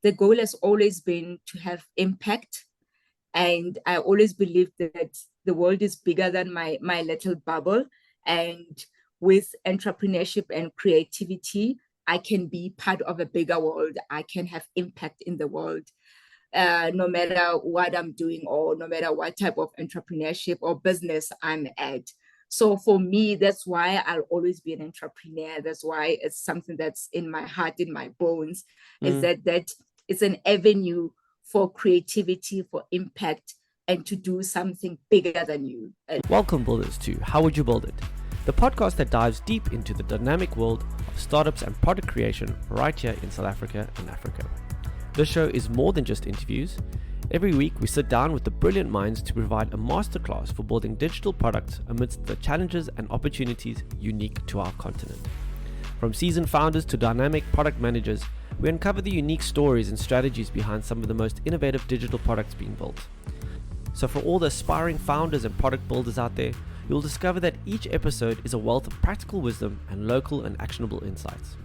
the goal has always been to have impact. And I always believed that the world is bigger than my little bubble. And with entrepreneurship and creativity, I can be part of a bigger world. I can have impact in the world, no matter what I'm doing or no matter what type of entrepreneurship or business I'm at. So for me, that's why I'll always be an entrepreneur. That's why it's something that's in my heart, in my bones, is that it's an avenue for creativity, for impact, and to do something bigger than you. Welcome, builders, to How Would You Build It? The podcast that dives deep into the dynamic world of startups and product creation right here in South Africa and Africa. This show is more than just interviews. Every week, we sit down with the brilliant minds to provide a masterclass for building digital products amidst the challenges and opportunities unique to our continent. From seasoned founders to dynamic product managers, we uncover the unique stories and strategies behind some of the most innovative digital products being built. So for all the aspiring founders and product builders out there, you'll discover that each episode is a wealth of practical wisdom and local and actionable insights.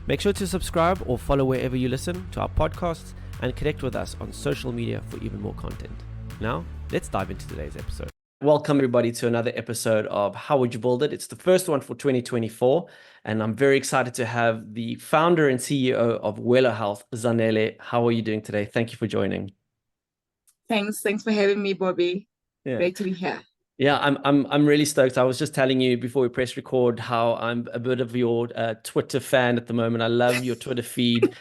Make sure to subscribe or follow wherever you listen to our podcasts and connect with us on social media for even more content. Now, let's dive into today's episode. Welcome everybody to another episode of How Would You Build It? It's the first one for 2024, and I'm very excited to have the founder and CEO of Welo Health, Zanele. How are you doing today? Thank you for joining. Thanks for having me, Bobby. Yeah. Great to be here. Yeah, I'm really stoked. I was just telling you before we press record how I'm a bit of your Twitter fan at the moment. I love your Twitter feed.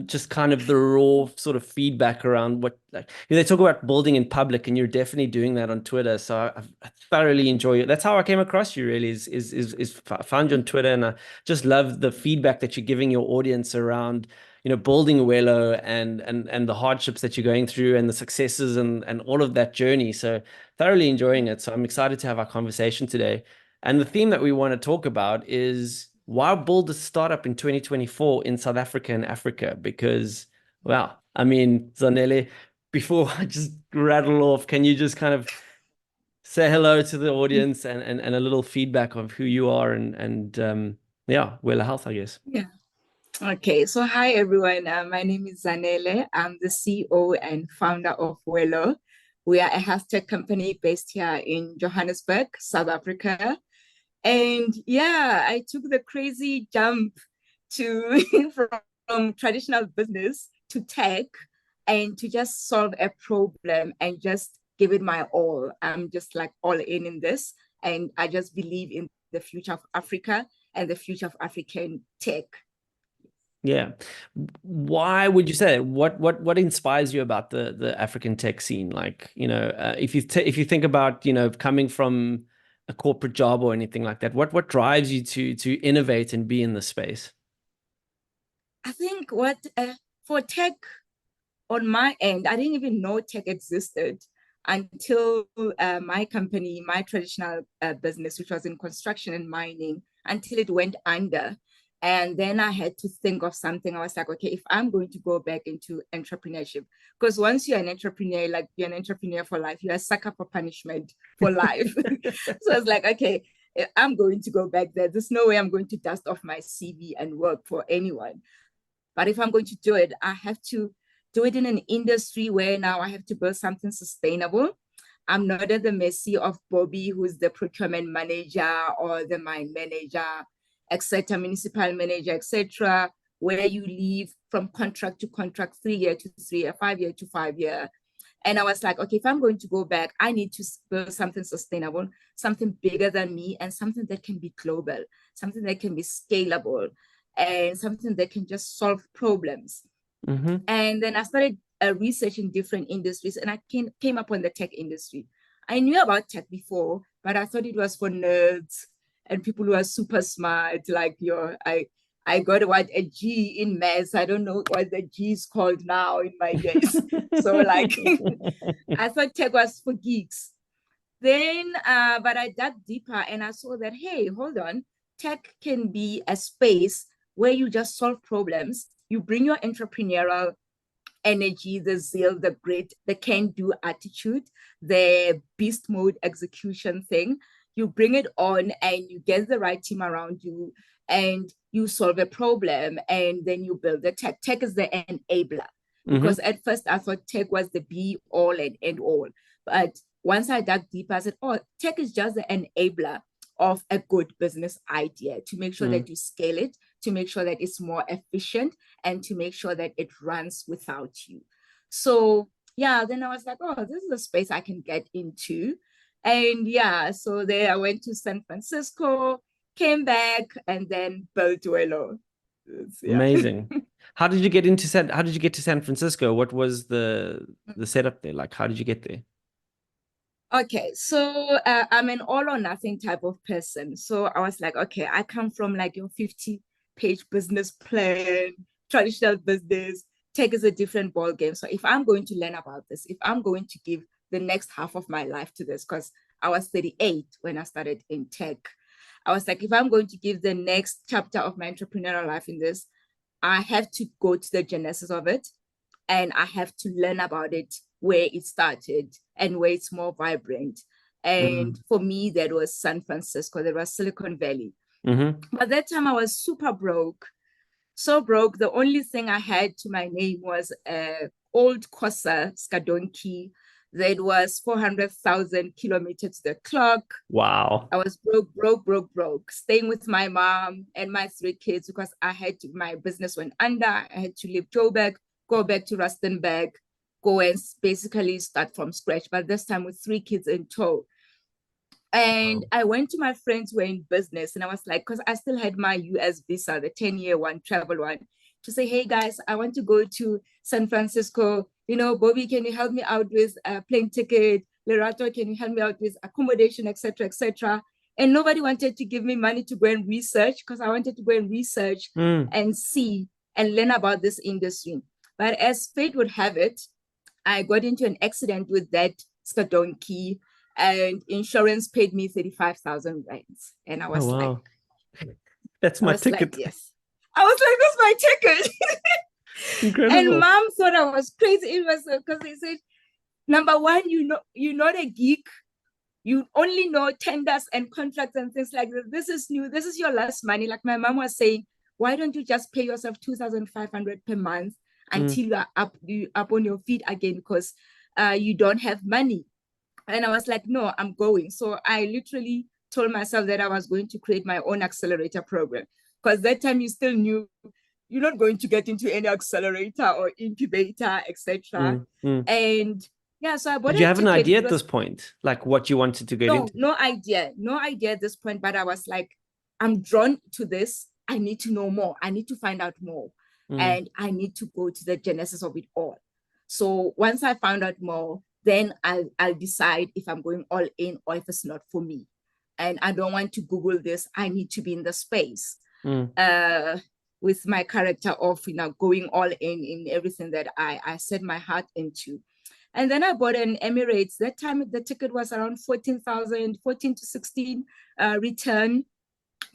Just kind of the raw sort of feedback around what, like, they talk about building in public, and you're definitely doing that on Twitter. So I thoroughly enjoy it. That's how I came across you. Really, is found you on Twitter, and I just love the feedback that you're giving your audience around, building Welo and the hardships that you're going through and the successes and all of that journey. So thoroughly enjoying it. So I'm excited to have our conversation today. And the theme that we want to talk about is why build a startup in 2024 in South Africa and Africa? Because, well, I mean, Zanele, before I just rattle off, can you just kind of say hello to the audience and a little feedback of who you are and Welo Health, I guess. Yeah. Okay, so hi everyone. My name is Zanele. I'm the CEO and founder of Welo. We are a health tech company based here in Johannesburg, South Africa. And yeah, I took the crazy jump to from traditional business to tech and to just solve a problem and just give it my all. I'm just like all in this. And I just believe in the future of Africa and the future of African tech. Yeah. Why would you say that? What inspires you about the African tech scene? Like, if you think about, coming from a corporate job or anything like that, what drives you to innovate and be in the space? I think for tech on my end, I didn't even know tech existed until my company, my traditional business, which was in construction and mining, until it went under. And then I had to think of something. I was like, okay, if I'm going to go back into entrepreneurship, because once you're an entrepreneur, like you're an entrepreneur for life, you're a sucker for punishment for life. So I was like, okay, I'm going to go back there. There's no way I'm going to dust off my CV and work for anyone. But if I'm going to do it, I have to do it in an industry where now I have to build something sustainable. I'm not at the mercy of Bobby, who's the procurement manager or the mine manager, etc., municipal manager, etc., where you leave from contract to contract, 3 year to 3 year, 5 year to 5 year. And I was like, okay, if I'm going to go back, I need to build something sustainable, something bigger than me, and something that can be global, something that can be scalable, and something that can just solve problems. Mm-hmm. And then I started researching different industries, and I came up on the tech industry. I knew about tech before, but I thought it was for nerds and people who are super smart, like I got a G in maths. I don't know what the G is called now in my days. So like, I thought tech was for geeks. Then, but I dug deeper and I saw that, hey, hold on, tech can be a space where you just solve problems. You bring your entrepreneurial energy, the zeal, the grit, the can-do attitude, the beast mode execution thing. You bring it on and you get the right team around you and you solve a problem, and then you build the tech. Tech is the enabler. Mm-hmm. Because at first I thought tech was the be all and end all. But once I dug deeper, I said, oh, tech is just the enabler of a good business idea, to make sure that you scale it, to make sure that it's more efficient, and to make sure that it runs without you. So yeah, then I was like, oh, this is a space I can get into. And yeah, so there I went to San Francisco, came back, and then built Welo. Yeah. Amazing. How did you get to San Francisco? What was the setup there? Like, how did you get there? Okay, so I'm an all or nothing type of person. So I was like, okay, I come from like your 50-page business plan, traditional business. Tech is a different ball game. So if I'm going to learn about this, if I'm going to give the next half of my life to this, because I was 38 when I started in tech, I was like, if I'm going to give the next chapter of my entrepreneurial life in this, I have to go to the genesis of it, and I have to learn about it, where it started and where it's more vibrant. And for me, that was San Francisco, that was Silicon Valley. Mm-hmm. By that time, I was super broke. So broke, the only thing I had to my name was an old Corsa Skadonki that was 400,000 kilometers to the clock. Wow. I was broke, staying with my mom and my 3 kids, because my business went under. I had to leave Joburg, go back to Rustenburg, go and basically start from scratch, but this time with 3 kids in tow. And I went to my friends who were in business, and I was like, because I still had my US visa, the 10-year one, travel one, to say, hey guys, I want to go to San Francisco. Bobby, can you help me out with a plane ticket? Lerato, can you help me out with accommodation, etc., etc.? And nobody wanted to give me money to go and research, because I wanted to go and research and see and learn about this industry. But as fate would have it, I got into an accident with that Skadonki, and insurance paid me 35,000 rands. And I was like, that's my ticket. Like, yes. I was like, that's my ticket. Incredible. And mom thought I was crazy. It was because they said, number one, you're not a geek. You only know tenders and contracts and things like this. This is new. This is your last money. Like my mom was saying, why don't you just pay yourself 2,500 per month until you are up on your feet again, because you don't have money. And I was like, no, I'm going. So I literally told myself that I was going to create my own accelerator program, because that time you still knew you're not going to get into any accelerator or incubator, etc. And yeah, so I bought. Did you have an idea at this point, like what you wanted to get into? No idea at this point. But I was like, I'm drawn to this. I need to know more. I need to find out more, and I need to go to the genesis of it all. So once I found out more, then I'll decide if I'm going all in or if it's not for me. And I don't want to Google this. I need to be in the space with my character of, going all in everything that I set my heart into. And then I bought an Emirates. That time the ticket was around 14 to 16 return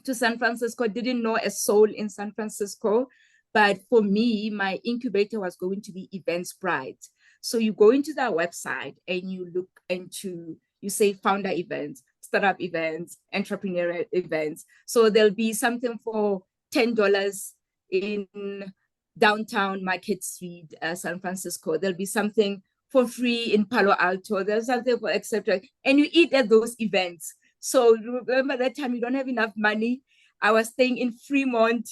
to San Francisco. Didn't know a soul in San Francisco. But for me, my incubator was going to be Eventbrite. So you go into that website and you look into, you say founder events, startup events, entrepreneurial events. So there'll be something for $10 in downtown Market Street, San Francisco. There'll be something for free in Palo Alto. There's something for etc. And you eat at those events. So remember that time you don't have enough money. I was staying in Fremont,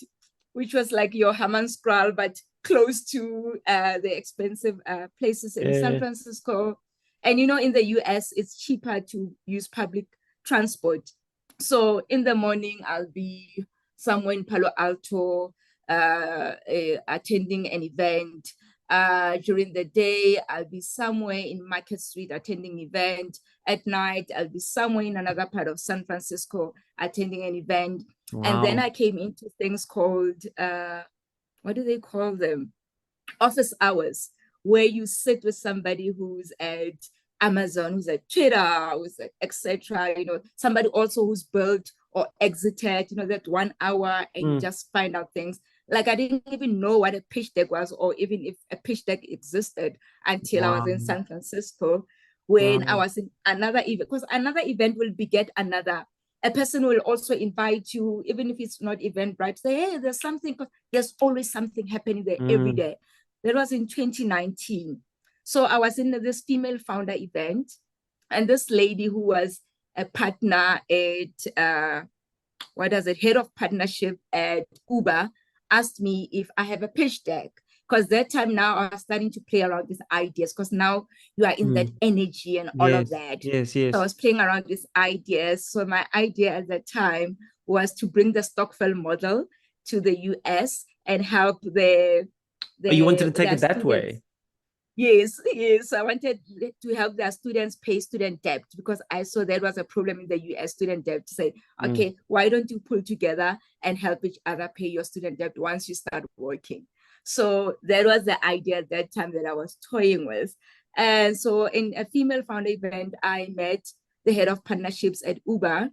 which was like your Hammanskraal, but close to the expensive places in San Francisco. And, in the US, it's cheaper to use public transport. So in the morning, I'll be somewhere in Palo Alto attending an event. During the day, I'll be somewhere in Market Street attending an event. At night, I'll be somewhere in another part of San Francisco attending an event. Wow. And then I came into things called, what do they call them? Office hours, where you sit with somebody who's at Amazon, who's at Twitter, who's at etc. Somebody also who's built or exited, that 1 hour, and you just find out things. Like I didn't even know what a pitch deck was, or even if a pitch deck existed, until I was in San Francisco, when I was in another event, because another event will beget another a person will also invite you, even if it's not Eventbrite, say, hey, there's something, there's always something happening there every day. That was in 2019. So I was in this female founder event, and this lady who was a partner at, head of partnership at Uber, asked me if I have a pitch deck. Because that time now I was starting to play around with ideas, because now you are in that energy and all of that. Yes. So I was playing around with ideas. So my idea at that time was to bring the Stockfell model to the US and help You wanted to take it that students. way? Yes. I wanted to help their students pay student debt, because I saw there was a problem in the US student debt, to say, okay, why don't you pull together and help each other pay your student debt once you start working? So that was the idea at that time that I was toying with. And so in a female founder event, I met the head of partnerships at Uber,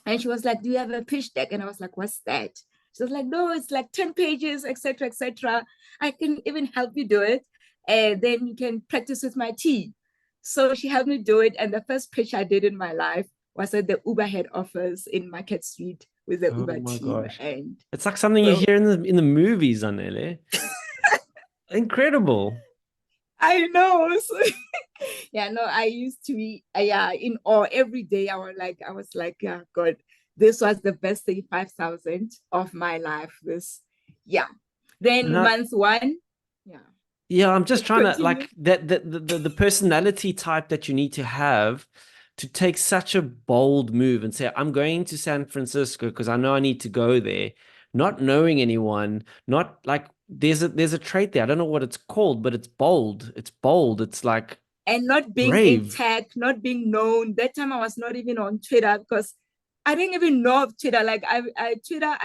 and she was like, do you have a pitch deck? And I was like, what's that? She was like, no, it's like 10 pages, etc., etc. I can even help you do it. And then you can practice with my team. So she helped me do it. And the first pitch I did in my life was at the Uber head office in Market Street with the Uber team. Gosh. And it's like something you hear in the movies, Zanele. Incredible. I know. So, I used to be in awe every day. I was like, yeah, God, this was the best 35,000 of my life. Then month one, I'm just trying to, like, the personality type that you need to have to take such a bold move and say, I'm going to San Francisco because I know I need to go there, not knowing anyone, not like there's a trait there. I don't know what it's called, but it's bold. It's like, and not being brave. in tech, not being known. That time I was not even on Twitter, because I didn't even know of Twitter. Like I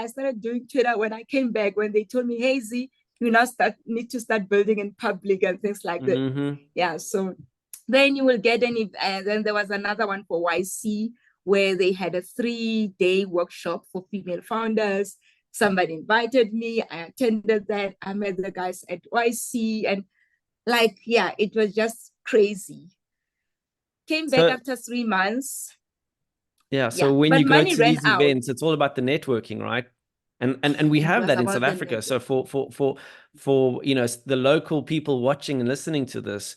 started doing Twitter when I came back, when they told me, hey Z, you now need to start building in public and things like that. Yeah. So then you will get and then there was another one for YC, where they had a 3-day workshop for female founders. Somebody invited me. I attended that. I met the guys at YC, and it was just crazy. Came back after 3 months. So when you go to these events, it's all about the networking, right? And we have that in South Africa. So for the local people watching and listening to this,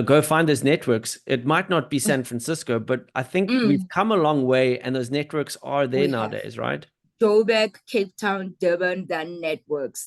go find those networks. It might not be San Francisco, but I think we've come a long way, and those networks are there nowadays, right? Joburg, Cape Town, Durban, their networks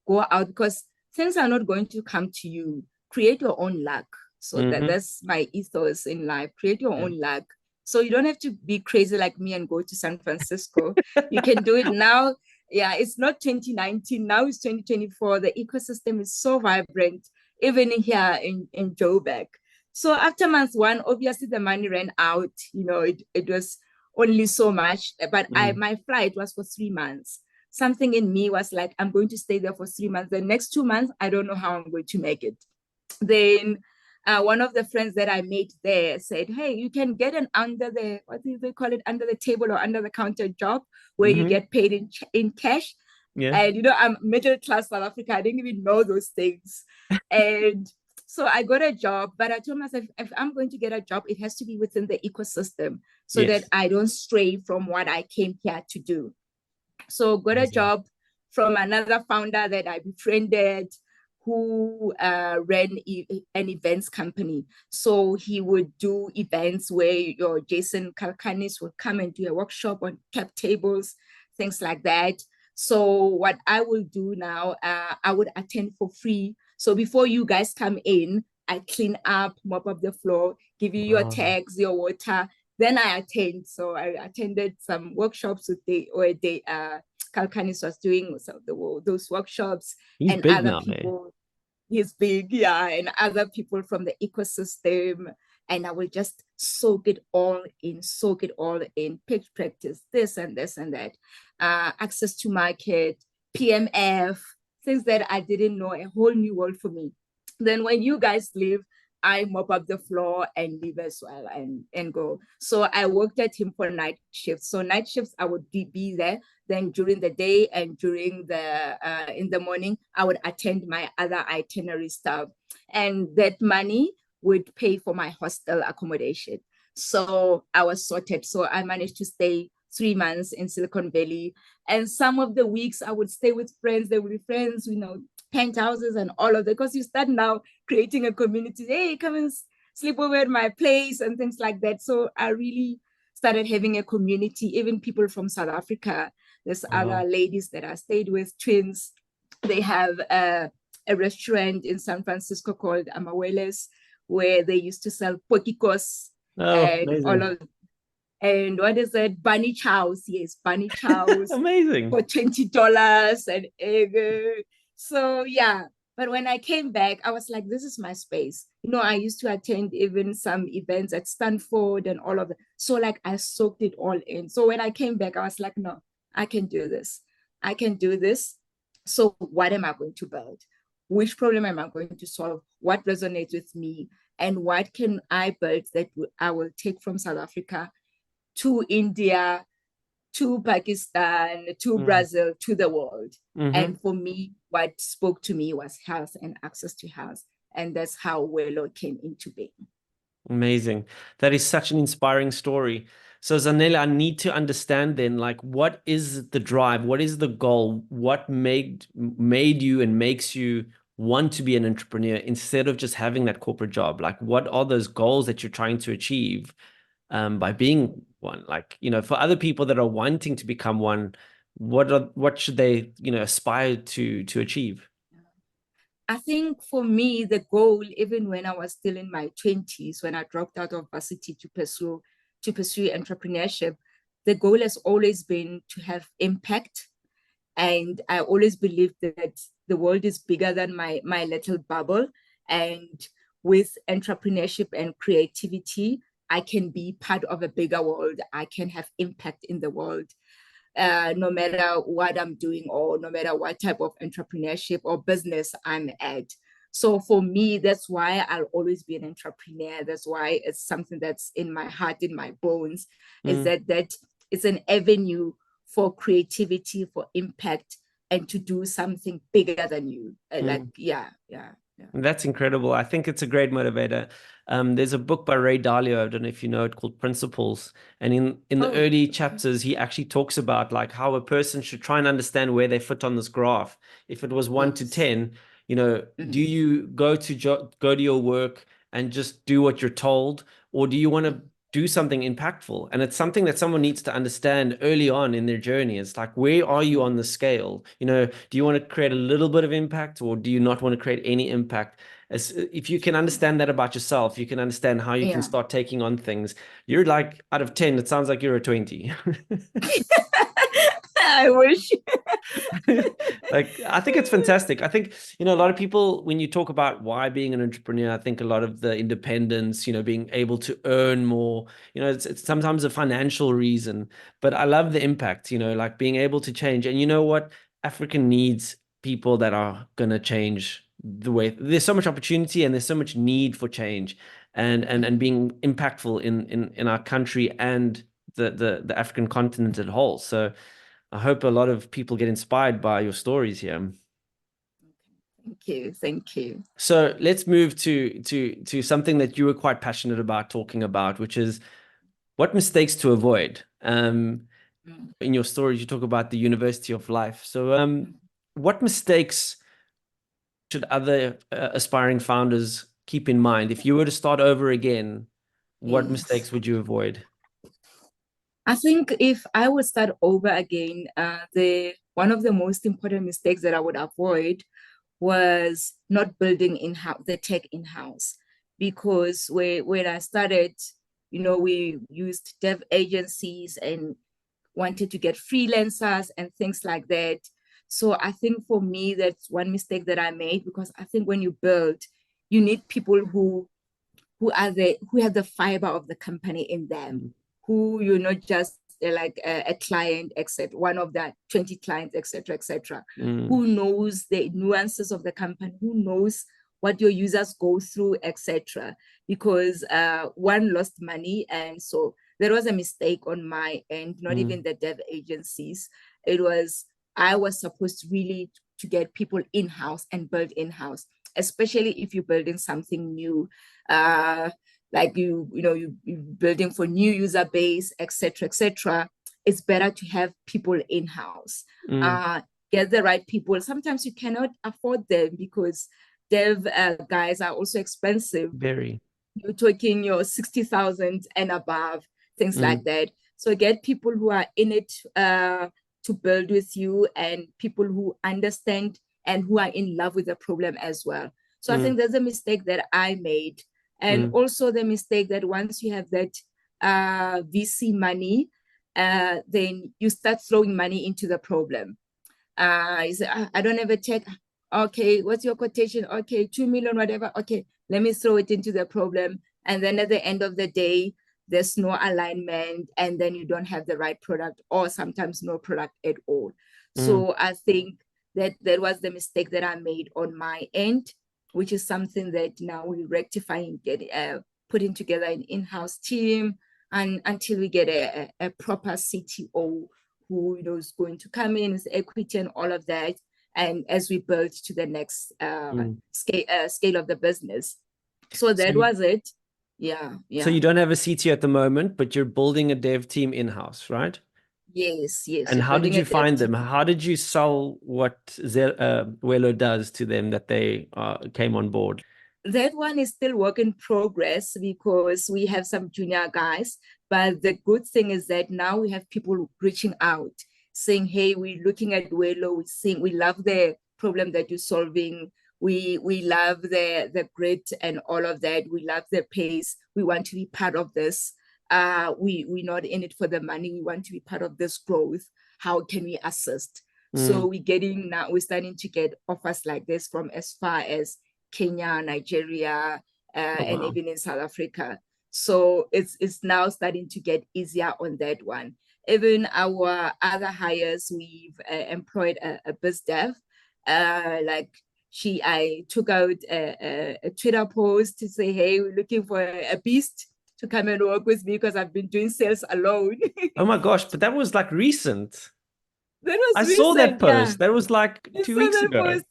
go out, because things are not going to come to you. Create your own luck. So that's my ethos in life. Create your own luck. So you don't have to be crazy like me and go to San Francisco. You can do it now. Yeah, it's not 2019. Now it's 2024. The ecosystem is so vibrant, even here in Joburg. So after month one, obviously the money ran out. It was only so much, but my flight was for 3 months. Something in me was like, I'm going to stay there for 3 months. The next 2 months, I don't know how I'm going to make it. Then one of the friends that I made there said, hey, you can get an under the table or under the counter job where you get paid in cash. And I'm middle class South Africa. I didn't even know those things. And so I got a job, but I told myself, if I'm going to get a job, it has to be within the ecosystem, so that I don't stray from what I came here to do. So got a job from another founder that I befriended, who ran an events company. So he would do events where your Jason Kalkanis would come and do a workshop on cap tables, things like that. So what I will do now, I would attend for free. So before you guys come in, I clean up, mop up the floor, give you your tags, your water. Then I attend. So I attended some workshops where Kalkanis was doing those workshops. He's and big other now, people. Man. He's big, and other people from the ecosystem. And I will just soak it all in, pitch practice, this and this and that, access to market, PMF, things that I didn't know, a whole new world for me. Then when you guys leave, I mop up the floor and leave as well and go. So I worked at him for night shifts. So night shifts, I would be there. Then during the day and during in the morning, I would attend my other itinerary stuff. And that money would pay for my hostel accommodation. So I was sorted. So I managed to stay 3 months in Silicon Valley. And some of the weeks I would stay with friends. They would be friends, penthouses and all of that. Because you start now creating a community. Hey, come and sleep over at my place and things like that. So I really started having a community, even people from South Africa. There's other ladies that I stayed with, twins. They have a restaurant in San Francisco called Amawele's, where they used to sell pokikos Oh, and all amazing. of, and what is it? Bunny chows. Yes, bunny chows Amazing. for $20 and egg. So yeah. But when I came back, I was like, this is my space. I used to attend even some events at Stanford and all of that. So like I soaked it all in. So when I came back, I was like, no, I can do this. I can do this. So what am I going to build? Which problem am I going to solve? What resonates with me? And what can I build that I will take from South Africa to India, to Pakistan, to Brazil, to the world. Mm-hmm. And for me, what spoke to me was health and access to health. And that's how Welo came into being. Amazing. That is such an inspiring story. So Zanele, I need to understand then, like, what is the drive? What is the goal? What made you and makes you want to be an entrepreneur instead of just having that corporate job? Like, what are those goals that you're trying to achieve by being one? Like, for other people that are wanting to become one, what should they, aspire to achieve? I think for me, the goal, even when I was still in my 20s, when I dropped out of varsity to pursue entrepreneurship, the goal has always been to have impact. And I always believed that the world is bigger than my little bubble. And with entrepreneurship and creativity, I can be part of a bigger world. I can have impact in the world, no matter what I'm doing or no matter what type of entrepreneurship or business I'm at. So for me, that's why I'll always be an entrepreneur. That's why it's something that's in my heart, in my bones, is that it's an avenue for creativity, for impact, and to do something bigger than you. Like, yeah, yeah, yeah. That's incredible. I think it's a great motivator. There's a book by Ray Dalio, I don't know if you know it, called Principles. And in the Oh, early okay. chapters, he actually talks about like how a person should try and understand where they fit on this graph. If it was 1 to 10, do Mhm. you go to your work and just do what you're told, or do you want to do something impactful? And it's something that someone needs to understand early on in their journey. It's like, where are you on the scale? Do you want to create a little bit of impact, or do you not want to create any impact? If you can understand that about yourself, you can understand how you can Yeah. start taking on things. You're like, out of 10, it sounds like you're a 20. I wish. Like, I think it's fantastic. I think, a lot of people, when you talk about why being an entrepreneur, I think a lot of the independence, being able to earn more, it's sometimes a financial reason, but I love the impact, like being able to change. And you know what? Africa needs people that are going to change the way. There's so much opportunity and there's so much need for change and being impactful in our country and the African continent as a whole. So I hope a lot of people get inspired by your stories here. Thank you. Thank you. So let's move to something that you were quite passionate about talking about, which is what mistakes to avoid. Mm. In your stories, you talk about the University of Life. So, what mistakes should other aspiring founders keep in mind if you were to start over again? What Yes. mistakes would you avoid? I think if I would start over again, the one of the most important mistakes that I would avoid was not building in-house the tech in-house, because when I started, we used dev agencies and wanted to get freelancers and things like that. So I think for me, that's one mistake that I made, because I think when you build, you need people who have the fiber of the company in them, Mm, who just like a client, etc., one of the 20 clients, etc., etc., mm, who knows the nuances of the company, who knows what your users go through, etc. Because one lost money, and so there was a mistake on my end, not mm, even the dev agencies. It was, I was supposed to really to get people in-house and build in-house, especially if you're building something new. uh like you building for new user base, etc., it's better to have people in-house. Get the right people. Sometimes you cannot afford them because dev guys are also expensive. Very. You're talking your 60,000 and above, things like that. So get people who are in it to build with you, and people who understand and who are in love with the problem as well. So I think there's a mistake that I made. And also the mistake that once you have that VC money, then you start throwing money into the problem. You say, I don't have a check. Okay, what's your quotation? Okay, 2 million, whatever. Okay, let me throw it into the problem. And then at the end of the day, there's no alignment, and then you don't have the right product, or sometimes no product at all. So I think that was the mistake that I made on my end, which is something that now we rectify and get putting together an in-house team, and until we get a proper CTO who is going to come in with equity and all of that, and as we build to the next scale of the business. So that was it. Yeah. So you don't have a CTO at the moment, but you're building a dev team in-house, right? Yes. And how did you find them? How did you sell what Welo does to them that they came on board? That one is still work in progress because we have some junior guys. But the good thing is that now we have people reaching out saying, hey, we're looking at Welo, we love the problem that you're solving. We love the grit and all of that. We love the pace. We want to be part of this. We're not in it for the money. We want to be part of this growth. How can we assist? So we're starting to get offers like this from as far as Kenya, Nigeria, and even in South Africa. So it's now starting to get easier on that one. Even our other hires, we've employed a biz dev. I took out a Twitter post to say, hey, we're looking for a beast to come and work with me because I've been doing sales alone. Oh my gosh, but that was like recent. I saw that post. Yeah. That was like 2 weeks ago. Post.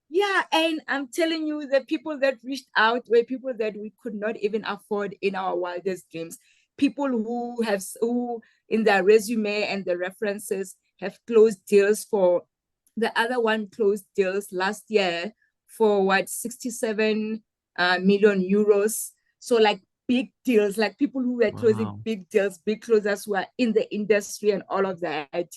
Yeah, and I'm telling you, the people that reached out were people that we could not even afford in our wildest dreams. People who in their resume and the references have closed deals for, the other one closed deals last year for 67 million euros. So like big deals, like people who were closing big deals, big closers who are in the industry and all of that.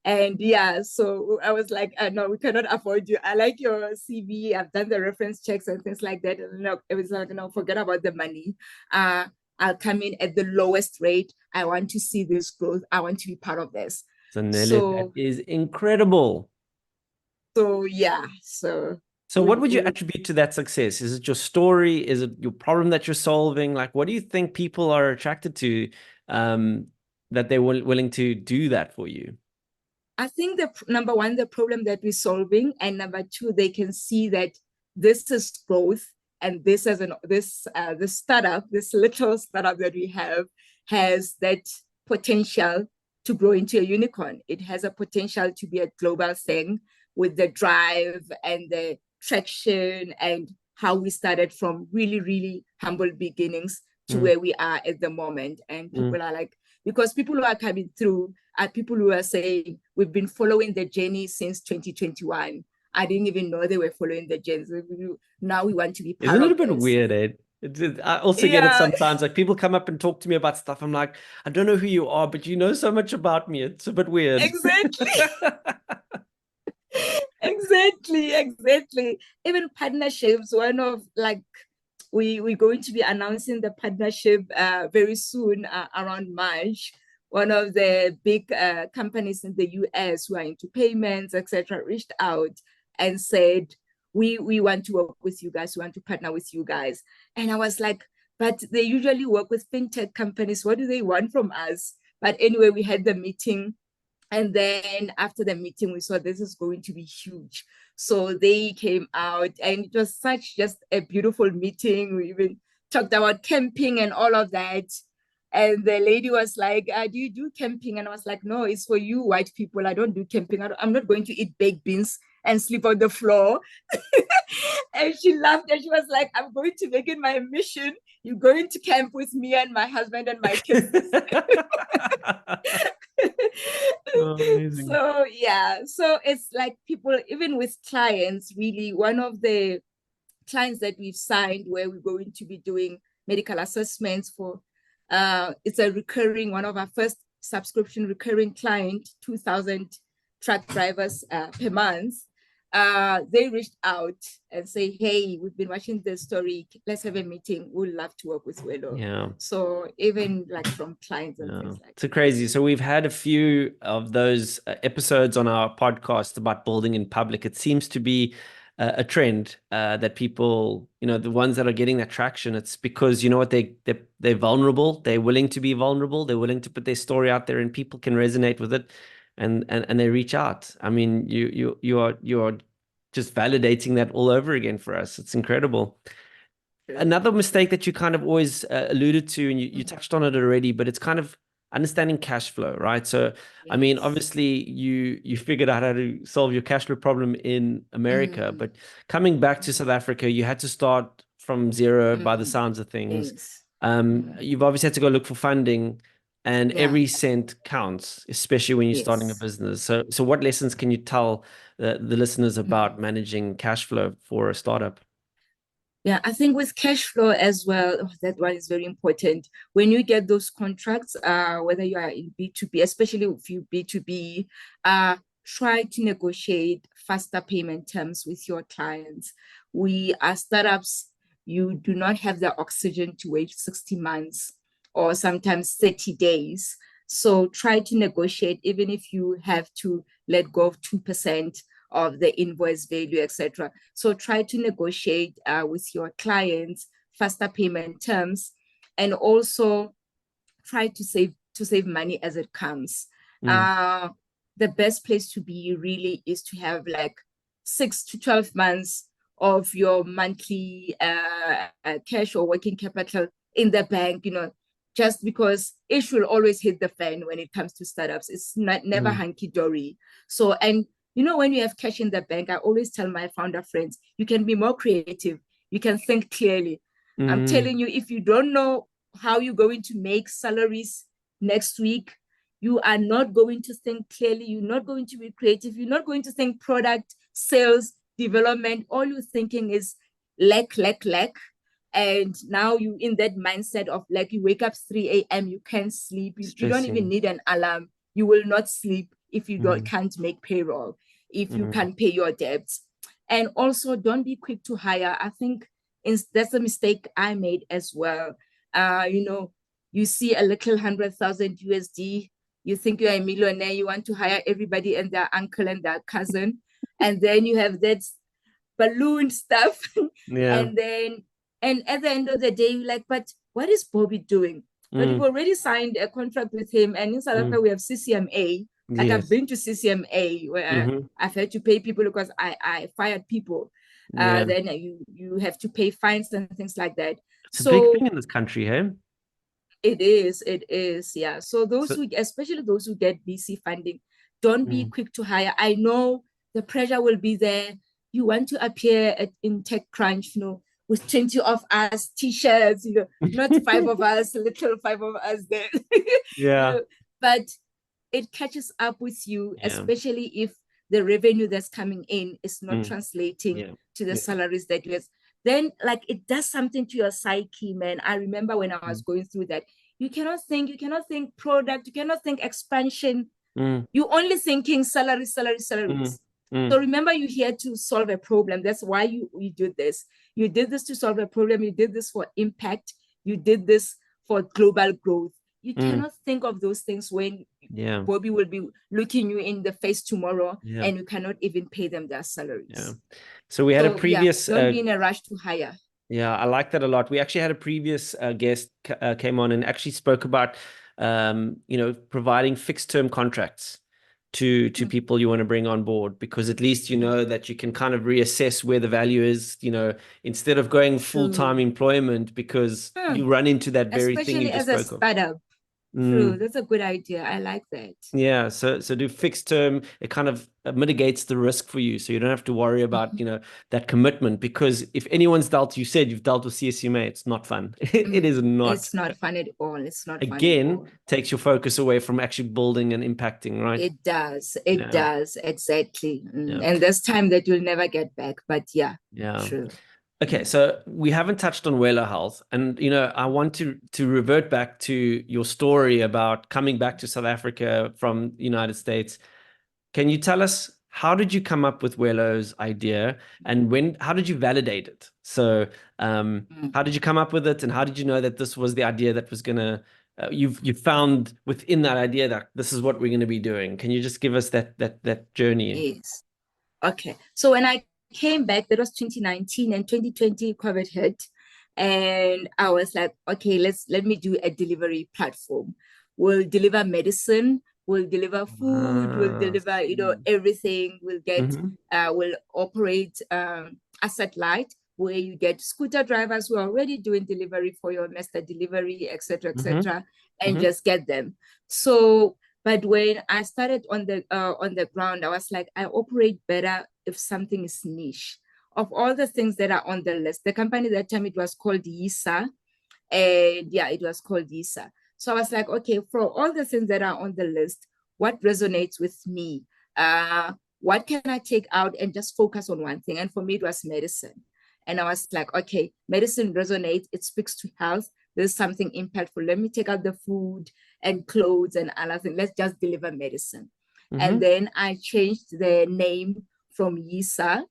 And yeah, so I was like, no, we cannot afford you. I like your CV. I've done the reference checks and things like that. And it was like, no, forget about the money. I'll come in at the lowest rate. I want to see this growth. I want to be part of this. Zanele, that is incredible. So yeah, so what would you attribute to that success? Is it your story? Is it your problem that you're solving? Like, what do you think people are attracted to that they're willing to do that for you? I think number one, the problem that we're solving, and number two, they can see that this is growth, and this startup, this little startup that we have, has that potential to grow into a unicorn. It has a potential to be a global thing with the drive and the traction and how we started from really, really humble beginnings to where we are at the moment. And people are like, because people who are coming through are people who are saying, we've been following the journey since 2021. I didn't even know they were following the journey. Now we want to be part of it. Isn't it a bit weird, Ed? I also get it sometimes. Like people come up and talk to me about stuff. I'm like, I don't know who you are, but you know so much about me. It's a bit weird. Exactly. Exactly. Even partnerships, one of like, we're going to be announcing the partnership very soon around March. One of the big companies in the US who are into payments, etc., reached out and said, we want to work with you guys. We want to partner with you guys. And I was like, but they usually work with fintech companies. What do they want from us? But anyway, we had the meeting. And then after the meeting, we saw this is going to be huge. So they came out, and it was just a beautiful meeting. We even talked about camping and all of that. And the lady was like, do you do camping? And I was like, no, it's for you white people. I don't do camping. I'm not going to eat baked beans and sleep on the floor. And she laughed and she was like, I'm going to make it my mission. You're going to camp with me and my husband and my kids. Oh, amazing. So yeah, so it's like people, even with clients, really one of the clients that we've signed where we're going to be doing medical assessments for, it's a recurring, one of our first subscription recurring client, 2,000 truck drivers per month. They reached out and say, hey, we've been watching this story, let's have a meeting, we'd love to work with Welo. Yeah. So even like from clients and Yeah. things like It's a crazy. So we've had a few of those episodes on our podcast about building in public. It seems to be a trend that people, the ones that are getting that traction, it's because you know what, they're vulnerable. They're willing to be vulnerable. They're willing to put their story out there, and people can resonate with it, and they reach out. I mean, you are just validating that all over again for us. It's incredible. Another mistake that you kind of always alluded to, and you touched on it already, but it's kind of understanding cash flow, right? So, I mean, yes. obviously you figured out how to solve your cash flow problem in America, but coming back to South Africa, you had to start from zero by the sounds of things. Yes. You've obviously had to go look for funding, and Yeah. every cent counts, especially when you're starting a Yes. business. So what lessons can you tell the listeners about managing cash flow for a startup? Yeah, I think with cash flow as well, that one is very important. When you get those contracts, whether you are in B2B, especially if you B2B, try to negotiate faster payment terms with your clients. We are startups, you do not have the oxygen to wait 60 months or sometimes 30 days. So try to negotiate, even if you have to let go of 2% of the invoice value, etc. So try to negotiate with your clients faster payment terms, and also try to save money as it comes. The best place to be really is to have like 6 to 12 months of your monthly cash or working capital in the bank, just because it will always hit the fan when it comes to startups. It's never hunky-dory. So, and when you have cash in the bank, I always tell my founder friends, you can be more creative. You can think clearly. I'm telling you, if you don't know how you're going to make salaries next week, you are not going to think clearly. You're not going to be creative. You're not going to think product, sales, development. All you're thinking is lack. And now you in that mindset of like, you wake up 3 a.m., you can't sleep. You don't even need an alarm. You will not sleep if you can't make payroll, if you can't pay your debts. And also don't be quick to hire. I think that's a mistake I made as well. You see a little 100,000 USD, you think you're a millionaire, you want to hire everybody and their uncle and their cousin. And then you have that balloon stuff. Yeah. And at the end of the day, you're like, but what is Bobby doing? But you've already signed a contract with him. And in South Africa, we have CCMA. Like I've been to CCMA where I've had to pay people because I fired people. Then you have to pay fines and things like that. It's a big thing in this country, hey? It is, yeah. So especially those who get VC funding, don't be quick to hire. I know the pressure will be there. You want to appear in TechCrunch, with 20 of us, t-shirts, not 5 of us, little 5 of us there. Yeah. But it catches up with you, especially if the revenue that's coming in is not translating to the salaries that you have. Then like it does something to your psyche, man. I remember when I was going through that, you cannot think product, you cannot think expansion. You're only thinking salaries. So remember, you're here to solve a problem. That's why you did this. You did this to solve a problem. You did this for impact. You did this for global growth. You cannot think of those things when Bobby will be looking you in the face tomorrow and you cannot even pay them their salaries. Yeah. So we had a previous... don't be in a rush to hire. Yeah, I like that a lot. We actually had a previous guest came on and actually spoke about, providing fixed term contracts to people you want to bring on board, because at least you know that you can kind of reassess where the value is, instead of going full-time employment, because you run into that very thing you just spoke of. Especially as a startup. True. That's a good idea. I like that. Yeah, so do fixed term, it kind of mitigates the risk for you. So you don't have to worry about, that commitment, because if anyone's dealt, you said you've dealt with CSUMA, it's not fun. It is not. It's not fun at all. It's not fun at Again, all. takes your focus away from actually building and impacting, right? It does. It Yeah. does. Exactly. Yeah. And there's time that you'll never get back. But yeah, Yeah. true. Okay, so we haven't touched on Welo Health, and I want to revert back to your story about coming back to South Africa from the United States. Can you tell us, how did you come up with Welo's idea, and how did you validate it? So, how did you come up with it, and how did you know that this was the idea that was gonna you found within that idea that this is what we're going to be doing? Can you just give us that journey? Yes. Okay. So when I came back, that was 2019, and 2020 COVID hit. And I was like, okay, let me do a delivery platform. We'll deliver medicine, we'll deliver food, we'll deliver, everything. We'll operate asset light, where you get scooter drivers who are already doing delivery for your master delivery, etc., and just get them. So, but when I started on the ground, I was like, I operate better if something is niche. Of all the things that are on the list, the company that time, it was called YISA, and yeah, it was called YISA. So I was like, okay, for all the things that are on the list, what resonates with me? What can I take out and just focus on one thing? And for me, it was medicine. And I was like, okay, medicine resonates. It speaks to health. There's something impactful. Let me take out the food and clothes and other things. Let's just deliver medicine. And then I changed the name from YISA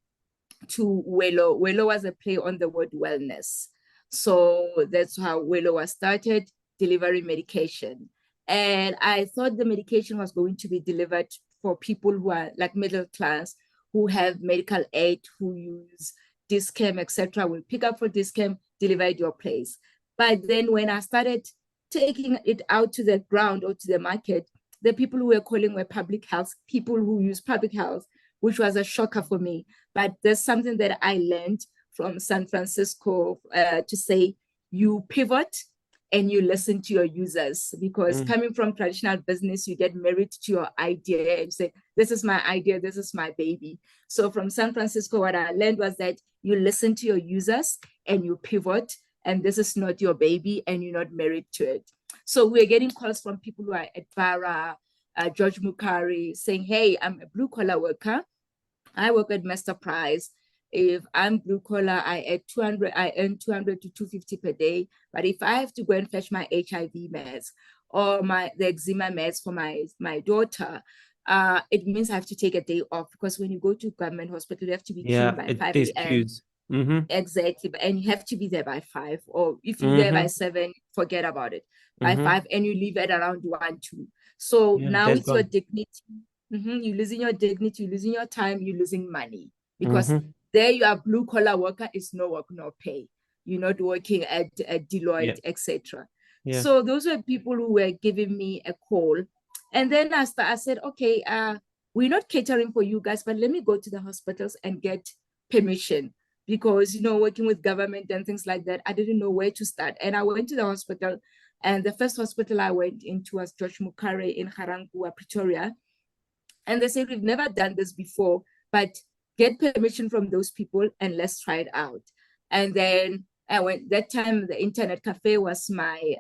to Welo. Welo was a play on the word wellness. So that's how Welo was started, delivering medication. And I thought the medication was going to be delivered for people who are like middle class, who have medical aid, who use Discam, etc. Will pick up for Discam, deliver at your place. But then when I started taking it out to the ground or to the market, the people who were calling were public health, people who use public health, which was a shocker for me. But there's something that I learned from San Francisco to say, you pivot and you listen to your users, because coming from traditional business, you get married to your idea and say, this is my idea, this is my baby. So from San Francisco, what I learned was that you listen to your users and you pivot, and this is not your baby and you're not married to it. So we're getting calls from people who are at Barra, George Mukari, saying, hey, I'm a blue collar worker. I work at Master Price. If I'm blue collar, I earn 200 to 250 per day. But if I have to go and fetch my HIV meds or the eczema meds for my daughter, it means I have to take a day off, because when you go to government hospital, you have to be queuing by 5 a.m. Exactly. And you have to be there by 5, or if you're there by 7, forget about it. By 5, and you leave at around 1, 2. So now it's your dignity. You're losing your dignity, you're losing your time, you're losing money, because there you are, blue collar worker, is no work, no pay. You're not working at Deloitte, etc. So those were people who were giving me a call. And then I said, okay, we're not catering for you guys, but let me go to the hospitals and get permission, because, working with government and things like that, I didn't know where to start. And I went to the hospital, and the first hospital I went into was George Mukari in Garangua, Pretoria. And they said, we've never done this before, but get permission from those people and let's try it out. And then I went, that time the internet cafe was my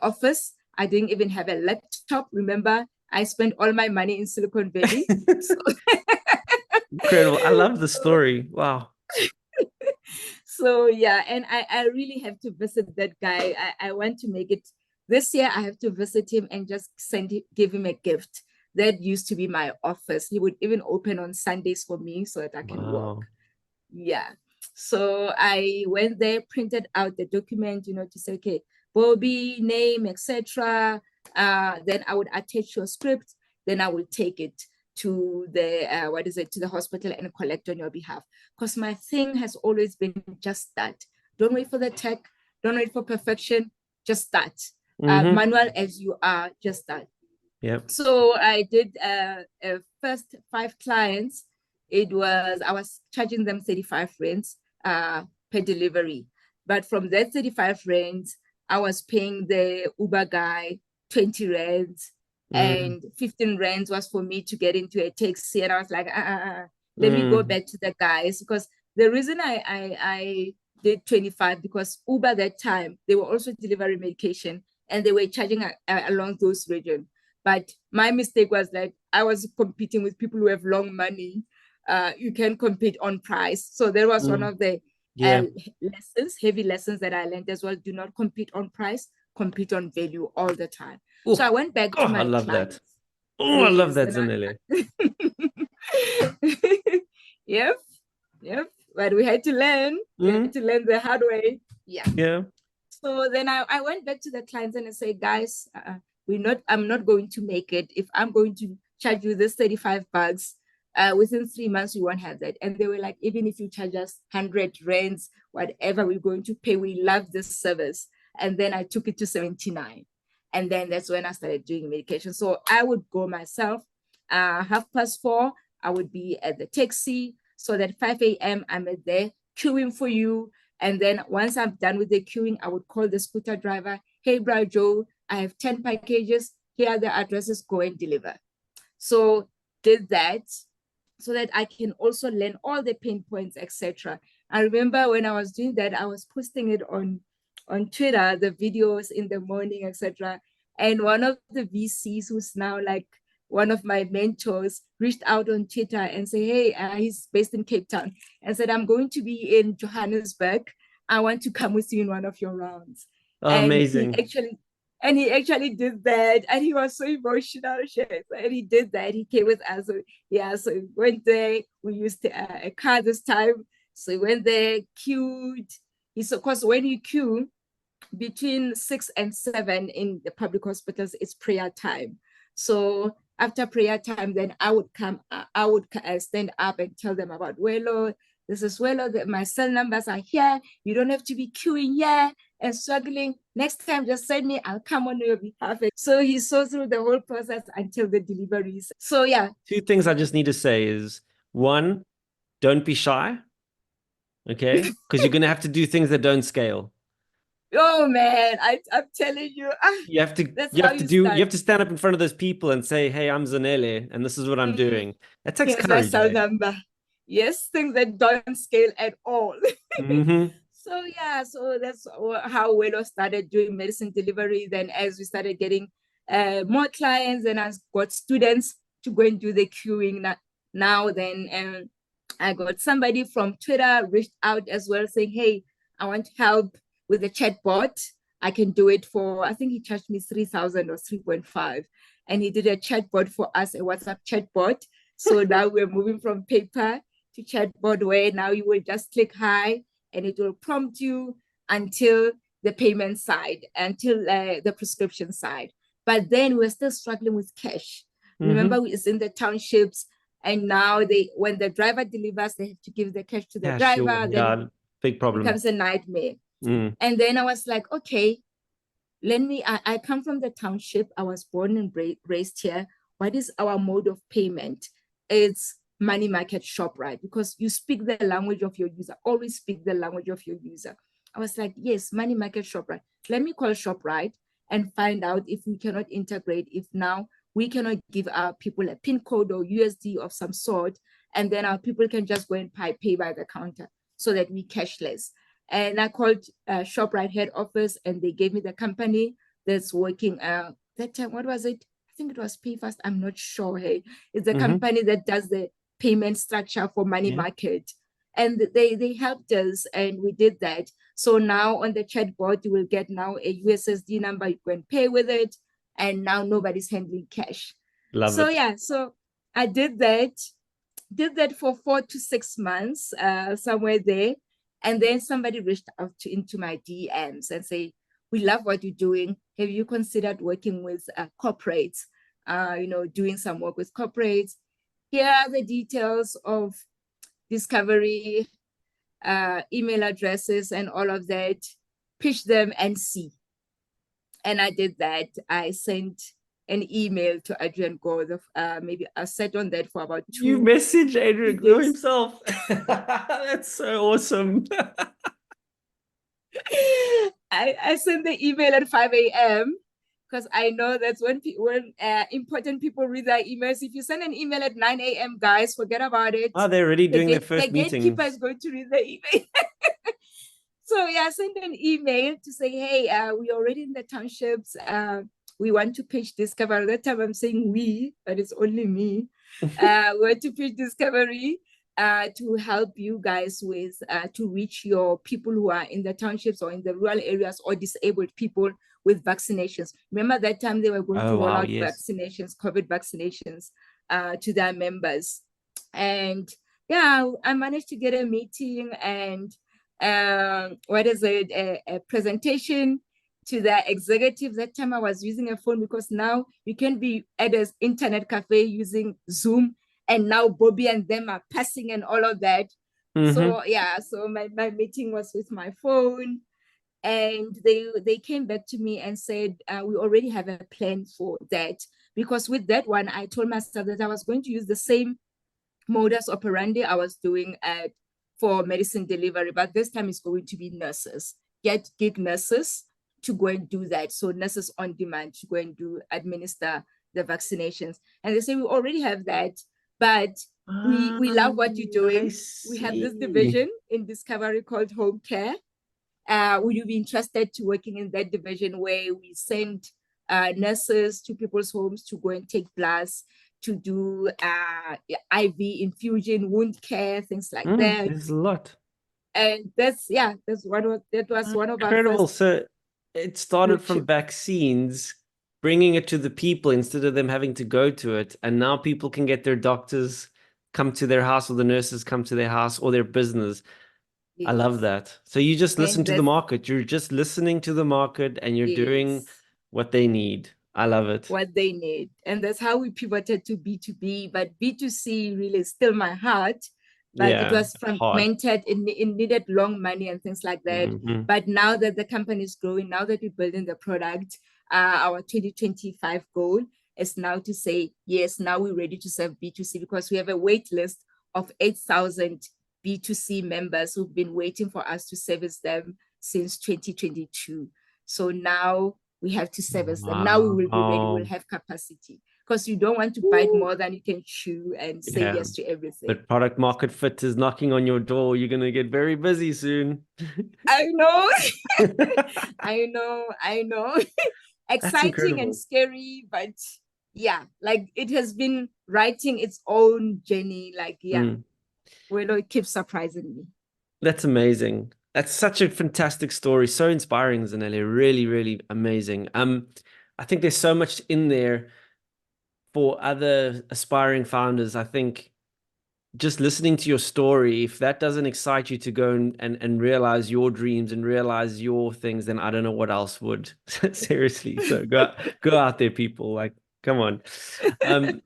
office. I didn't even have a laptop. Remember, I spent all my money in Silicon Valley. Incredible. I love the story. Wow. So yeah, and I really have to visit that guy. I want to make it this year. I have to visit him and just give him a gift. That used to be my office. He would even open on Sundays for me so that I can work. Yeah. So I went there, printed out the document, to say, okay, Bobby, name, etc. Then I would attach your script. Then I will take it to the to the hospital and collect on your behalf. Because my thing has always been just start. Don't wait for the tech. Don't wait for perfection. Just start. Manual as you are, just start. Yep. So I did first 5 clients. I was charging them 35 rands per delivery. But from that 35 rands, I was paying the Uber guy 20 rands, and 15 rands was for me to get into a taxi. And I was like, let me go back to the guys, because the reason I did 25, because Uber that time, they were also delivering medication and they were charging along those regions. But my mistake was like, I was competing with people who have long money. You can compete on price. So that was one of the heavy lessons that I learned as well. Do not compete on price, compete on value all the time. Ooh. So I went back to my I love clients. that. Oh, yes, I love that, Zanele. Yep. But we had to learn. We had to learn the hard way. Yeah. So then I went back to the clients and I said, guys, I'm not going to make it. If I'm going to charge you this 35 bucks, within 3 months, you won't have that. And they were like, even if you charge us 100 rands, whatever we're going to pay, we love this service. And then I took it to 79. And then that's when I started doing medication. So I would go myself, 4:30, I would be at the taxi. So that 5 a.m. I'm at there queuing for you. And then once I'm done with the queuing, I would call the scooter driver. Hey, bro, Joe, I have 10 packages. Here are the addresses, go and deliver. So did that so that I can also learn all the pain points, etc. I remember when I was doing that, I was posting it on Twitter, the videos in the morning, etc. And one of the VCs, who's now like one of my mentors, reached out on Twitter and said, hey, he's based in Cape Town, and said, I'm going to be in Johannesburg. I want to come with you in one of your rounds. Amazing. And he actually did that. And he was so emotional. And he did that. He came with us. So we went there. We used a car this time. So we went there, queued. Because when you queue, between 6 and 7 in the public hospitals, it's prayer time. So after prayer time, then I would stand up and tell them about Welo. This is Welo, my cell numbers are here. You don't have to be queuing here and struggling. Next time, just send me, I'll come on your behalf. So he saw through the whole process until the deliveries. So yeah. 2 things I just need to say is, 1, don't be shy. Okay? Because you're going to have to do things that don't scale. Oh man, I'm telling you, you have to stand up in front of those people and say, hey, I'm Zanele and this is what I'm doing. That takes courage. My cell number. Yes, things that don't scale at all. So that's how Welo started doing medicine delivery. Then as we started getting more clients, and I got students to go and do the queuing now, then I got somebody from Twitter reached out as well saying, hey, I want help with the chatbot. I can do it for, I think he charged me 3,000 or 3.5. And he did a chatbot for us, a WhatsApp chatbot. So now we're moving from paper to chatbot, where now you will just click hi and it will prompt you until the payment side, until the prescription side. But then we're still struggling with cash. Remember, it's in the townships. And now when the driver delivers, they have to give the cash to the driver. Then big problem. It becomes a nightmare. And then I was like, okay, I come from the township. I was born and raised here. What is our mode of payment? It's money market ShopRite, because you speak the language of your user. Always speak the language of your user. I was like, yes, money market ShopRite. Let me call ShopRite and find out if we cannot integrate, if now we cannot give our people a PIN code or USD of some sort, and then our people can just go and pay by the counter so that we cashless. And I called ShopRite head office, and they gave me the company that's working. That time, what was it? I think it was PayFast. I'm not sure. Hey, it's the company that does the payment structure for money market. And they helped us, and we did that. So now on the chatbot, you will get now a USSD number. You can pay with it, and now nobody's handling cash. So I did that for 4 to 6 months, somewhere there. And then somebody reached out into my DMs and say, we love what you're doing. Have you considered working with corporates, doing some work with corporates? Here are the details of discovery, email addresses and all of that. Pitch them and see. And I did that. I sent an email to Adrian Gore. Maybe I sat on that for about 2 You messaged Adrian Gore himself. That's so awesome. I sent the email at 5 a.m. because I know that's when important people read their emails. If you send an email at 9 a.m., guys, forget about it. Oh, they're already doing their The first gatekeeper is meetings. going to read the email. So yeah, send an email to say, hey, we're already in the townships. We want to pitch Discovery. That time I'm saying we, but it's only me. We want to pitch Discovery to help you guys with to reach your people who are in the townships or in the rural areas or disabled people with vaccinations. Remember that time they were going to Oh, roll wow, out yes. vaccinations, COVID vaccinations to their members. And yeah, I managed to get a meeting and what is it, a presentation to the executives. That time I was using a phone because now you can be at an internet cafe using Zoom, and now Bobby and them are passing and all of that. Mm-hmm. So yeah, so my meeting was with my phone, and they came back to me and said, we already have a plan for that. Because with that one, I told myself that I was going to use the same modus operandi I was doing for medicine delivery, but this time it's going to be nurses. Get gig nurses to go and do that. So nurses on demand to go and administer the vaccinations. And they say we already have that, but we love what you're I doing. We have this see. division in Discovery called home care. Would you be interested to working in that division where we send nurses to people's homes to go and take bloods, to do IV infusion, wound care, things like that. There's a lot. And that was one of our Incredible. first So it started blue from chip. vaccines, bringing it to the people instead of them having to go to it. And now people can get their doctors come to their house or the nurses come to their house or their business. I love Yes. that. So you just listen And to the that's market. You're just listening to the market and you're doing yes. what they need. I love it. What they need. And that's how we pivoted to B2B. But B2C really is still my heart. But it Yeah, was it's hard. fragmented. It needed long money and things like that. Hmm. But now that the company is growing, now that we're building the product, our 2025 goal is now to say, yes, now we're ready to serve B2C because we have a wait list of 8,000 B2C members who've been waiting for us to service them since 2022. So now we have to service them. Now we will be ready. We'll Wow. have capacity because you don't want to bite Woo. more than you can chew and say Yeah. yes to everything. But product market fit is knocking on your door. You're going to get very busy soon. I know, I know. That's Exciting and incredible. scary, but yeah, like it has been writing its own journey. Like, yeah, Mm. well, it keeps surprising me. That's amazing. That's such a fantastic story. So inspiring, Zanele. Really, really amazing. I think there's so much in there for other aspiring founders. I think just listening to your story, if that doesn't excite you to go and realize your dreams and realize your things, then I don't know what else would. Seriously. So go out there, people. Like, come on. Um,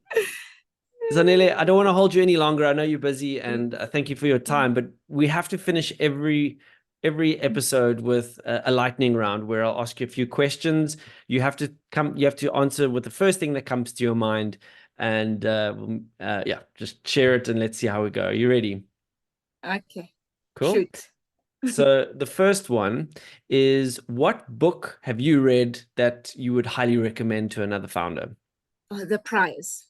Zanele, I don't want to hold you any longer. I know you're busy, and thank you for your time. But we have to finish every episode with a lightning round where I'll ask you a few questions. You have to answer with the first thing that comes to your mind, and yeah, just share it and let's see how we go. Are you ready? Okay, Cool. shoot. So the first one is, what book have you read that you would highly recommend to another founder? The prize.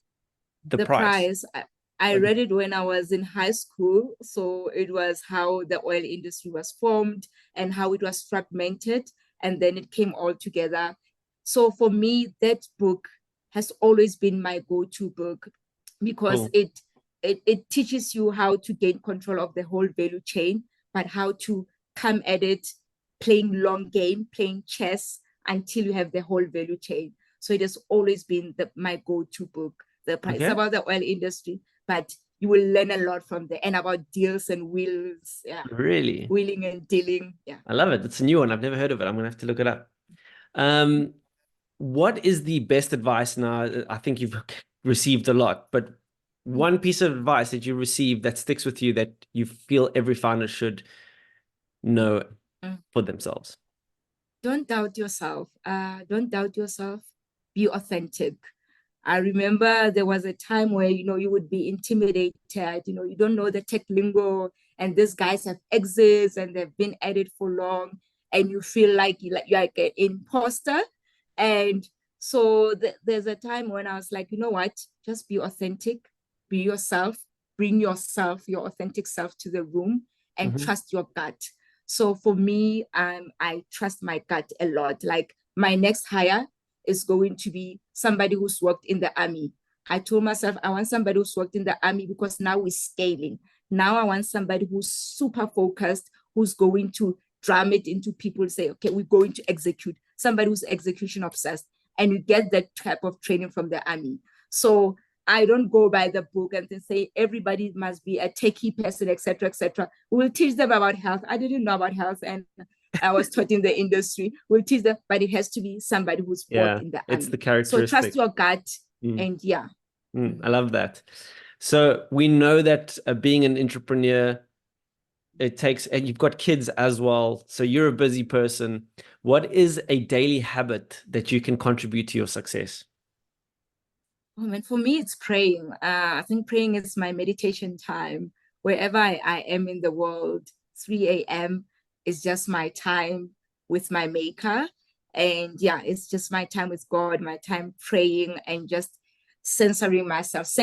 The The price. price. I read it when I was in high school. So it was how the oil industry was formed and how it was fragmented. And then it came all together. So for me, that book has always been my go-to book because Cool. it teaches you how to gain control of the whole value chain, but how to come at it playing long game, playing chess until you have the whole value chain. So it has always been my go-to book. The price. It's Okay. about the oil industry, but you will learn a lot from there and about deals and wheels. Yeah. Really? Wheeling and dealing. Yeah. I love it. It's a new one. I've never heard of it. I'm gonna have to look it up. Um, what is the best advice now? I think you've received a lot, but one piece of advice that you received that sticks with you that you feel every founder should know Mm. for themselves. Don't doubt yourself. Don't doubt yourself. Be authentic. I remember there was a time where you would be intimidated. You don't know the tech lingo, and these guys have exits and they've been at it for long, and you feel like you're like an imposter. And So there's a time when I was like, you know what? Just be authentic, be yourself, bring yourself, your authentic self to the room and Mm-hmm. trust your gut. So for me, I trust my gut a lot. Like my next hire is going to be somebody who's worked in the army. I told myself I want somebody who's worked in the army because now we're scaling. Now I want somebody who's super focused, who's going to drum it into people, say, okay, we're going to execute. Somebody who's execution obsessed, and you get that type of training from the army. So I don't go by the book and say everybody must be a techie person, etc., etc. We'll teach them about health. I didn't know about health, and I was taught in the industry. We'll teach them, but it has to be somebody who's fought Yeah, in the it's the army. So trust characteristic. your gut, Mm. and yeah. I love that. So we know that being an entrepreneur, it takes, and you've got kids as well. So you're a busy person. What is a daily habit that you can contribute to your success? Oh man, for me, it's praying. I think praying is my meditation time. Wherever I am in the world, 3 a.m. is just my time with my maker. And yeah, it's just my time with God, my time praying and just centering myself.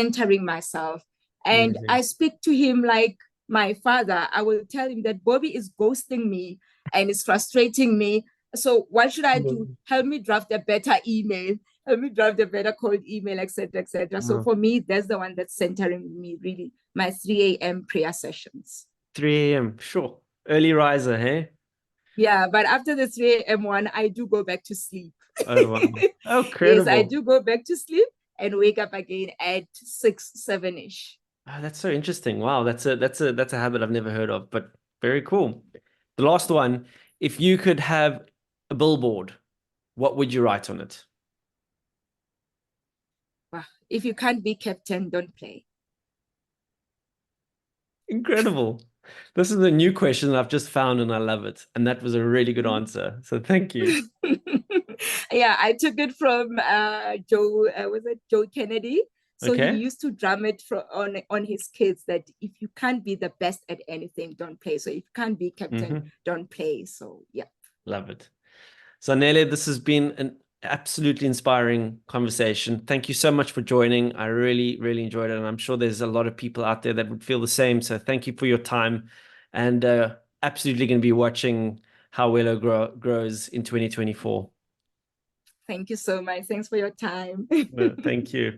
And Amazing. I speak to him like my father. I will tell him that Bobby is ghosting me and it's frustrating me. So what should I do? Mm. Help me draft a better email, let me draft a better cold email, etc., etc. So Mm. for me, that's the one that's centering me really. My 3 a.m. prayer sessions. 3 a.m. Sure. Early riser, hey? Yeah, but after the 3 a.m. one, I do go back to sleep. Oh, wow. Oh, Yes, I credible. do go back to sleep and wake up again at 6, 7 ish. Oh, that's so interesting. Wow, that's a habit I've never heard of, but very cool. The last one, if you could have a billboard, what would you write on it? Wow. If you can't be captain, don't play. Incredible. This is a new question I've just found and I love it. And that was a really good answer. So thank you. Yeah, I took it from Joe. Was it Joe Kennedy? So he Okay. used to drum it on his kids that if you can't be the best at anything, don't play. So if you can't be captain, don't play. So yeah. Love it. Zanele, this has been an absolutely inspiring conversation. Thank you so much for joining. I really, really enjoyed it. And I'm sure there's a lot of people out there that would feel the same. So thank you for your time. And absolutely going to be watching how Welo grows in 2024. Thank you so much. Thanks for your time. Thank you.